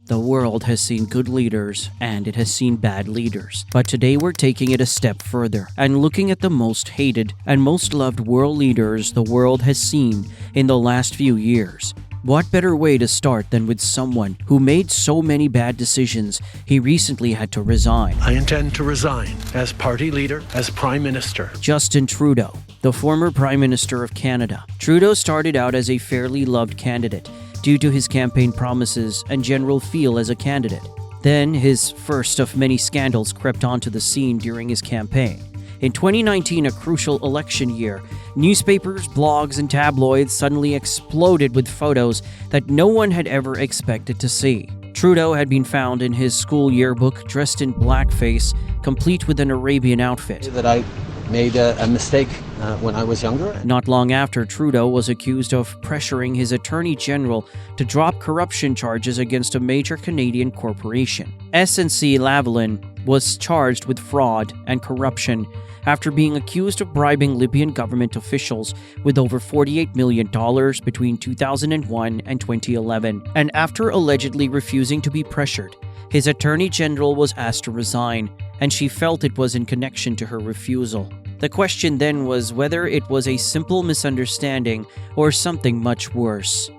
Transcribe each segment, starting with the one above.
The world has seen good leaders and it has seen bad leaders. But today we're taking it a step further and looking at the most hated and most loved world leaders the world has seen in the last few years. What better way to start than with someone who made so many bad decisions he recently had to resign? I intend to resign as party leader, as Prime Minister. Justin Trudeau, the former Prime Minister of Canada. Trudeau started out as a fairly loved candidate due to his campaign promises and general feel as a candidate. Then his first of many scandals crept onto the scene during his campaign. In 2019, a crucial election year, newspapers, blogs, and tabloids suddenly exploded with photos that no one had ever expected to see. Trudeau had been found in his school yearbook dressed in blackface, complete with an Arabian outfit. That I made a mistake when I was younger. Not long after, Trudeau was accused of pressuring his Attorney General to drop corruption charges against a major Canadian corporation. SNC-Lavalin was charged with fraud and corruption after being accused of bribing Libyan government officials with over $48 million between 2001 and 2011. And after allegedly refusing to be pressured, his Attorney General was asked to resign, and she felt it was in connection to her refusal. The question then was whether it was a simple misunderstanding or something much worse.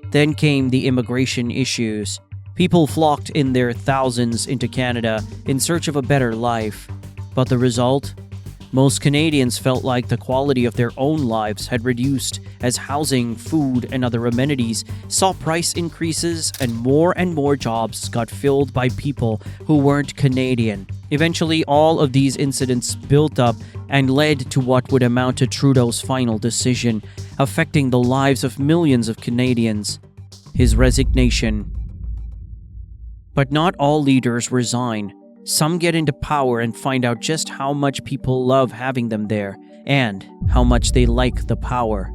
Then came the immigration issues. People flocked in their thousands into Canada in search of a better life. But the result? Most Canadians felt like the quality of their own lives had reduced as housing, food, and other amenities saw price increases and more jobs got filled by people who weren't Canadian. Eventually, all of these incidents built up and led to what would amount to Trudeau's final decision, affecting the lives of millions of Canadians: his resignation. But not all leaders resign. Some get into power and find out just how much people love having them there, and how much they like the power.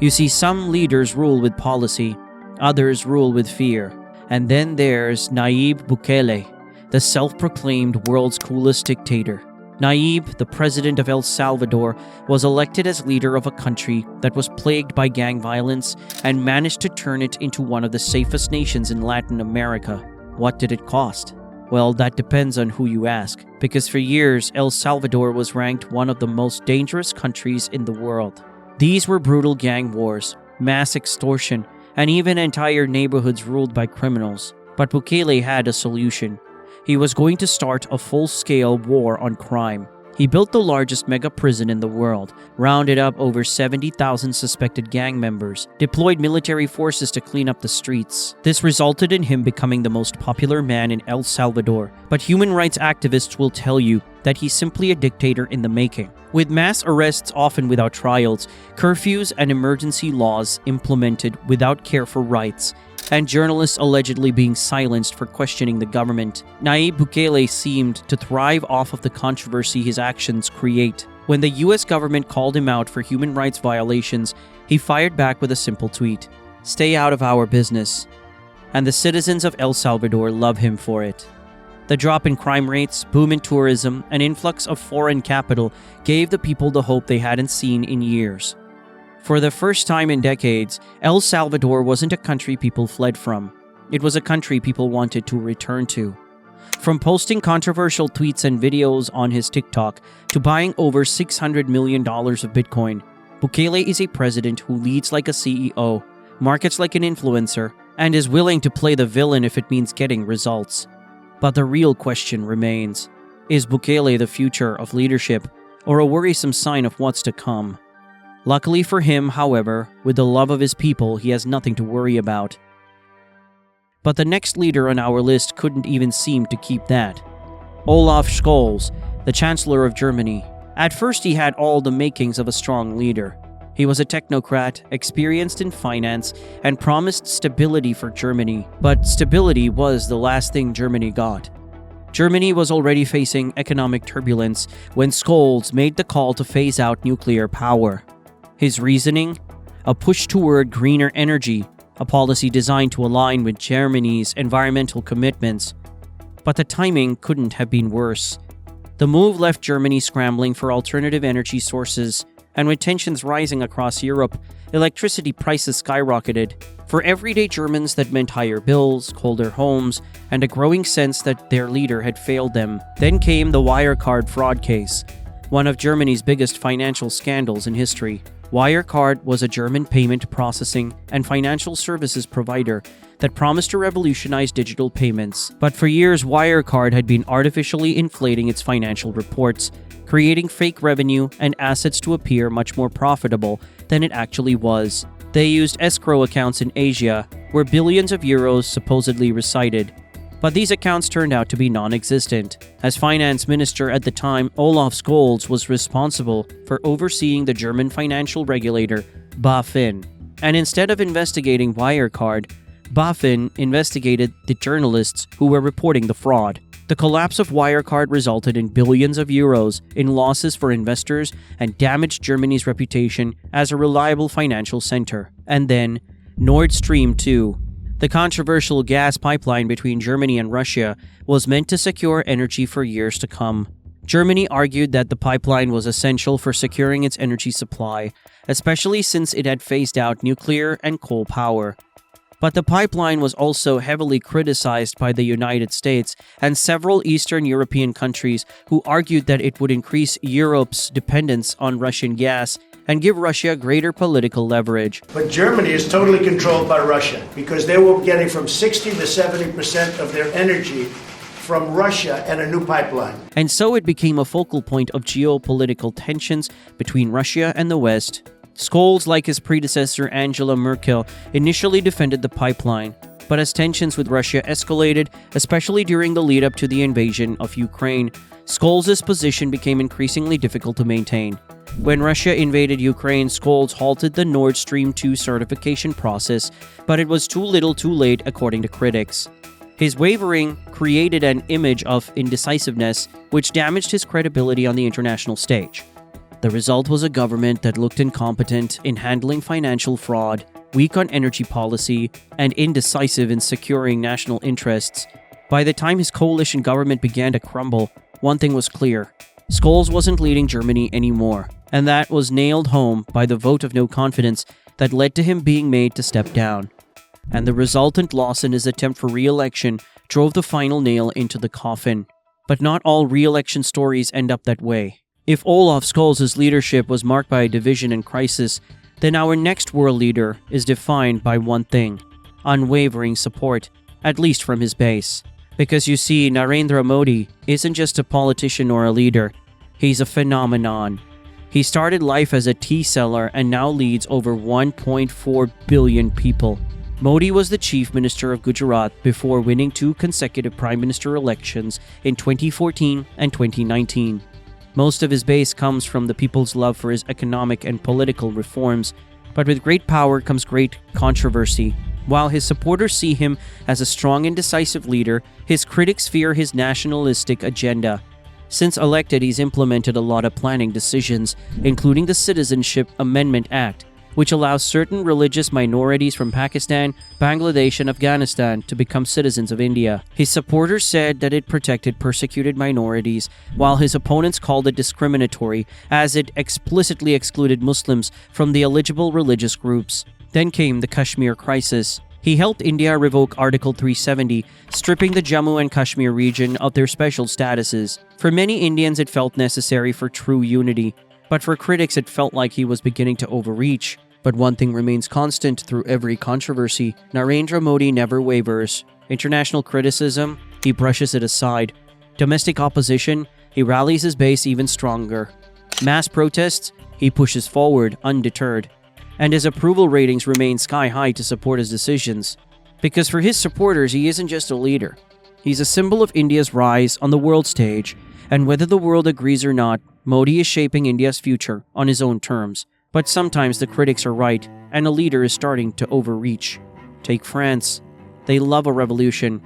You see, some leaders rule with policy, others rule with fear. And then there's Nayib Bukele, the self-proclaimed world's coolest dictator. Nayib, the president of El Salvador, was elected as leader of a country that was plagued by gang violence and managed to turn it into one of the safest nations in Latin America. What did it cost? Well, that depends on who you ask, because for years, El Salvador was ranked one of the most dangerous countries in the world. These were brutal gang wars, mass extortion, and even entire neighborhoods ruled by criminals. But Bukele had a solution. He was going to start a full-scale war on crime. He built the largest mega prison in the world, rounded up over 70,000 suspected gang members, deployed military forces to clean up the streets. This resulted in him becoming the most popular man in El Salvador, but human rights activists will tell you that he's simply a dictator in the making. With mass arrests often without trials, curfews and emergency laws implemented without care for rights, and journalists allegedly being silenced for questioning the government, Nayib Bukele seemed to thrive off of the controversy his actions create. When the US government called him out for human rights violations, he fired back with a simple tweet: "Stay out of our business." And the citizens of El Salvador love him for it. The drop in crime rates, boom in tourism, and influx of foreign capital gave the people the hope they hadn't seen in years. For the first time in decades, El Salvador wasn't a country people fled from. It was a country people wanted to return to. From posting controversial tweets and videos on his TikTok to buying over $600 million of Bitcoin, Bukele is a president who leads like a CEO, markets like an influencer, and is willing to play the villain if it means getting results. But the real question remains: is Bukele the future of leadership, or a worrisome sign of what's to come? Luckily for him, however, with the love of his people, he has nothing to worry about. But the next leader on our list couldn't even seem to keep that. Olaf Scholz, the Chancellor of Germany. At first, he had all the makings of a strong leader. He was a technocrat, experienced in finance, and promised stability for Germany. But stability was the last thing Germany got. Germany was already facing economic turbulence when Scholz made the call to phase out nuclear power. His reasoning? A push toward greener energy, a policy designed to align with Germany's environmental commitments. But the timing couldn't have been worse. The move left Germany scrambling for alternative energy sources And with tensions rising across Europe, electricity prices skyrocketed. For everyday Germans, that meant higher bills, colder homes, and a growing sense that their leader had failed them. Then came the Wirecard fraud case, one of Germany's biggest financial scandals in history. Wirecard was a German payment processing and financial services provider that promised to revolutionize digital payments. But for years, Wirecard had been artificially inflating its financial reports, creating fake revenue and assets to appear much more profitable than it actually was. They used escrow accounts in Asia, where billions of euros supposedly resided. But these accounts turned out to be non-existent, as finance minister at the time Olaf Scholz was responsible for overseeing the German financial regulator BaFin. And instead of investigating Wirecard, BaFin investigated the journalists who were reporting the fraud. The collapse of Wirecard resulted in billions of euros in losses for investors and damaged Germany's reputation as a reliable financial center. And then, Nord Stream 2. The controversial gas pipeline between Germany and Russia was meant to secure energy for years to come. Germany argued that the pipeline was essential for securing its energy supply, especially since it had phased out nuclear and coal power. But the pipeline was also heavily criticized by the United States and several Eastern European countries who argued that it would increase Europe's dependence on Russian gas and give Russia greater political leverage. But Germany is totally controlled by Russia because they were getting from 60 to 70% of their energy from Russia and a new pipeline. And so it became a focal point of geopolitical tensions between Russia and the West. Scholz, like his predecessor Angela Merkel, initially defended the pipeline, but as tensions with Russia escalated, especially during the lead-up to the invasion of Ukraine, Scholz's position became increasingly difficult to maintain. When Russia invaded Ukraine, Scholz halted the Nord Stream 2 certification process, but it was too little too late according to critics. His wavering created an image of indecisiveness, which damaged his credibility on the international stage. The result was a government that looked incompetent in handling financial fraud, weak on energy policy, and indecisive in securing national interests. By the time his coalition government began to crumble, one thing was clear. Scholz wasn't leading Germany anymore, and that was nailed home by the vote of no confidence that led to him being made to step down. And the resultant loss in his attempt for re-election drove the final nail into the coffin. But not all re-election stories end up that way. If Olaf Scholz's leadership was marked by a division and crisis, then our next world leader is defined by one thing: unwavering support, at least from his base. Because you see, Narendra Modi isn't just a politician or a leader, he's a phenomenon. He started life as a tea seller and now leads over 1.4 billion people. Modi was the chief minister of Gujarat before winning 2 consecutive prime minister elections in 2014 and 2019. Most of his base comes from the people's love for his economic and political reforms, but with great power comes great controversy. While his supporters see him as a strong and decisive leader, his critics fear his nationalistic agenda. Since elected, he's implemented a lot of planning decisions, including the Citizenship Amendment Act, which allows certain religious minorities from Pakistan, Bangladesh, and Afghanistan to become citizens of India. His supporters said that it protected persecuted minorities, while his opponents called it discriminatory, as it explicitly excluded Muslims from the eligible religious groups. Then came the Kashmir crisis. He helped India revoke Article 370, stripping the Jammu and Kashmir region of their special statuses. For many Indians, it felt necessary for true unity, but for critics, it felt like he was beginning to overreach. But one thing remains constant through every controversy: Narendra Modi never wavers. International criticism, he brushes it aside. Domestic opposition, he rallies his base even stronger. Mass protests, he pushes forward undeterred. And his approval ratings remain sky high to support his decisions. Because for his supporters, he isn't just a leader. He's a symbol of India's rise on the world stage, and whether the world agrees or not, Modi is shaping India's future on his own terms. But sometimes the critics are right, and a leader is starting to overreach. Take France. They love a revolution.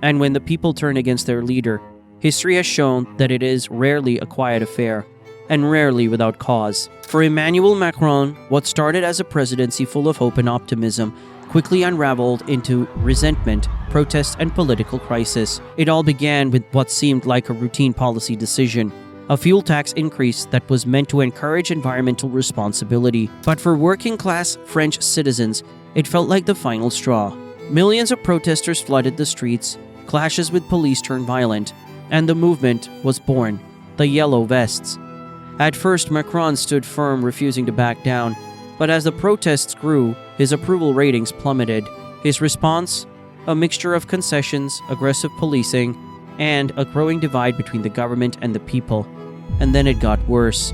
And when the people turn against their leader, history has shown that it is rarely a quiet affair, and rarely without cause. For Emmanuel Macron, what started as a presidency full of hope and optimism quickly unraveled into resentment, protest, and political crisis. It all began with what seemed like a routine policy decision: a fuel tax increase that was meant to encourage environmental responsibility. But for working-class French citizens, it felt like the final straw. Millions of protesters flooded the streets, clashes with police turned violent, and the movement was born, the Yellow Vests. At first, Macron stood firm, refusing to back down, but as the protests grew, his approval ratings plummeted. His response? A mixture of concessions, aggressive policing, and a growing divide between the government and the people. And then it got worse.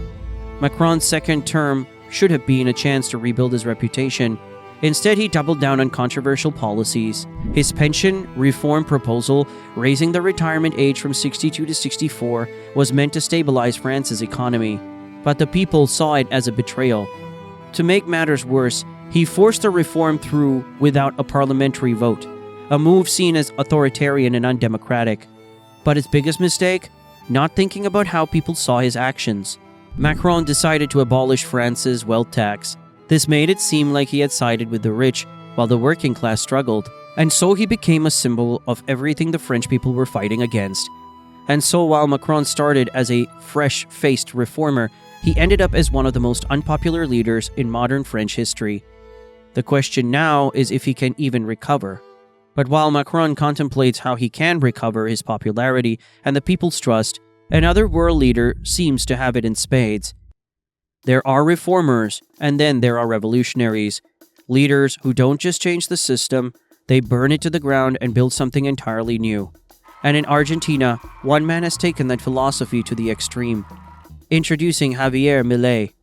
Macron's second term should have been a chance to rebuild his reputation. Instead, he doubled down on controversial policies. His pension reform proposal, raising the retirement age from 62 to 64, was meant to stabilize France's economy. But the people saw it as a betrayal. To make matters worse, he forced the reform through without a parliamentary vote, a move seen as authoritarian and undemocratic. But his biggest mistake? Not thinking about how people saw his actions. Macron decided to abolish France's wealth tax. This made it seem like he had sided with the rich, while the working class struggled. And so he became a symbol of everything the French people were fighting against. And so while Macron started as a fresh-faced reformer, he ended up as one of the most unpopular leaders in modern French history. The question now is if he can even recover. But while Macron contemplates how he can recover his popularity and the people's trust, another world leader seems to have it in spades. There are reformers, and then there are revolutionaries. Leaders who don't just change the system, they burn it to the ground and build something entirely new. And in Argentina, one man has taken that philosophy to the extreme. Introducing Javier Milei,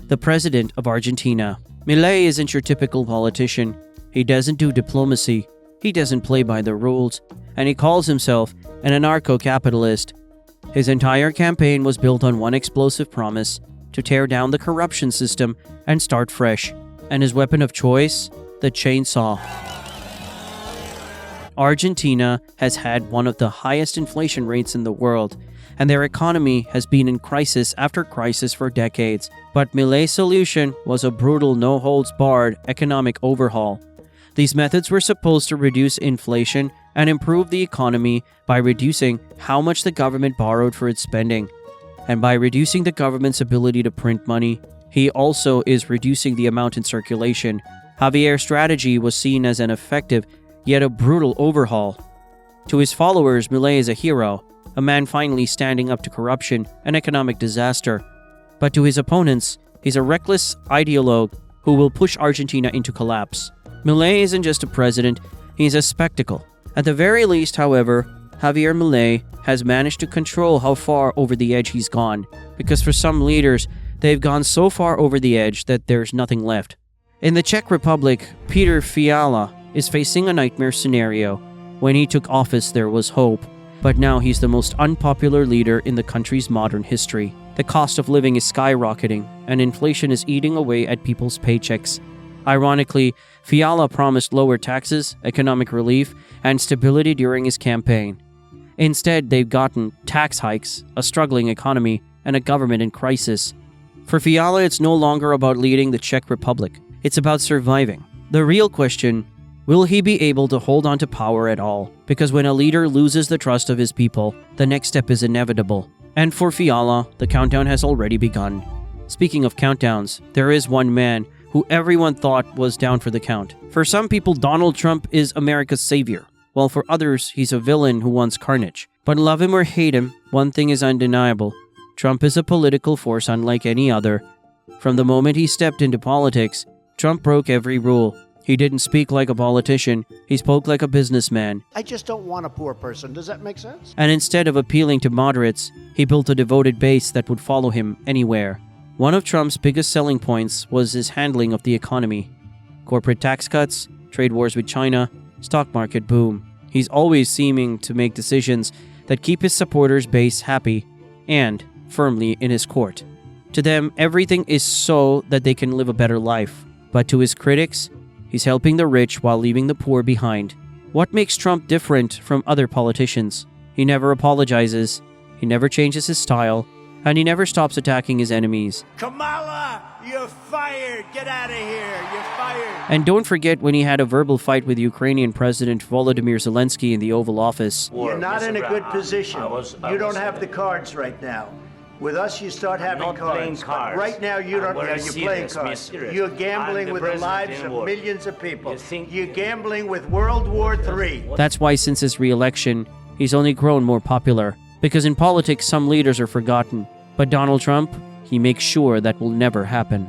the president of Argentina. Milei isn't your typical politician. He doesn't do diplomacy. He doesn't play by the rules. And he calls himself an anarcho-capitalist. His entire campaign was built on one explosive promise: to tear down the corruption system and start fresh. And his weapon of choice? The chainsaw. Argentina has had one of the highest inflation rates in the world, and their economy has been in crisis after crisis for decades. But Milei's solution was a brutal, no-holds-barred economic overhaul. These methods were supposed to reduce inflation and improve the economy by reducing how much the government borrowed for its spending. And by reducing the government's ability to print money, he also is reducing the amount in circulation. Javier's strategy was seen as an effective, yet a brutal overhaul. To his followers, Milei is a hero, a man finally standing up to corruption and economic disaster. But to his opponents, he's a reckless ideologue who will push Argentina into collapse. Milei isn't just a president, he's a spectacle. At the very least, however, Javier Milei has managed to control how far over the edge he's gone, because for some leaders, they've gone so far over the edge that there's nothing left. In the Czech Republic, Petr Fiala is facing a nightmare scenario. When he took office, there was hope, but now he's the most unpopular leader in the country's modern history. The cost of living is skyrocketing, and inflation is eating away at people's paychecks. Ironically, Fiala promised lower taxes, economic relief, and stability during his campaign. Instead, they've gotten tax hikes, a struggling economy, and a government in crisis. For Fiala, it's no longer about leading the Czech Republic. It's about surviving. The real question: will he be able to hold on to power at all? Because when a leader loses the trust of his people, the next step is inevitable. And for Fiala, the countdown has already begun. Speaking of countdowns, there is one man who everyone thought was down for the count. For some people, Donald Trump is America's savior, while for others, he's a villain who wants carnage. But love him or hate him, one thing is undeniable: Trump is a political force unlike any other. From the moment he stepped into politics, Trump broke every rule. He didn't speak like a politician, he spoke like a businessman. I just don't want a poor person. Does that make sense? And instead of appealing to moderates, he built a devoted base that would follow him anywhere. One of Trump's biggest selling points was his handling of the economy. Corporate tax cuts, trade wars with China, stock market boom. He's always seeming to make decisions that keep his supporters' base happy and firmly in his court. To them, everything is so that they can live a better life. But to his critics, he's helping the rich while leaving the poor behind. What makes Trump different from other politicians? He never apologizes, he never changes his style, and he never stops attacking his enemies. Kamala, you're fired. Get out of here. You're fired. And don't forget when he had a verbal fight with Ukrainian President Volodymyr Zelensky in the Oval Office. You're not in a good position. You don't have the cards right now. With us, you start having not playing cards. cards. Right now, you I'm don't. very You're playing serious, cards. serious. You're I'm gambling the with the president lives in of war. millions of people. You think- You're gambling with World War III. That's why since his re-election, he's only grown more popular. Because in politics, some leaders are forgotten. But Donald Trump, he makes sure that will never happen.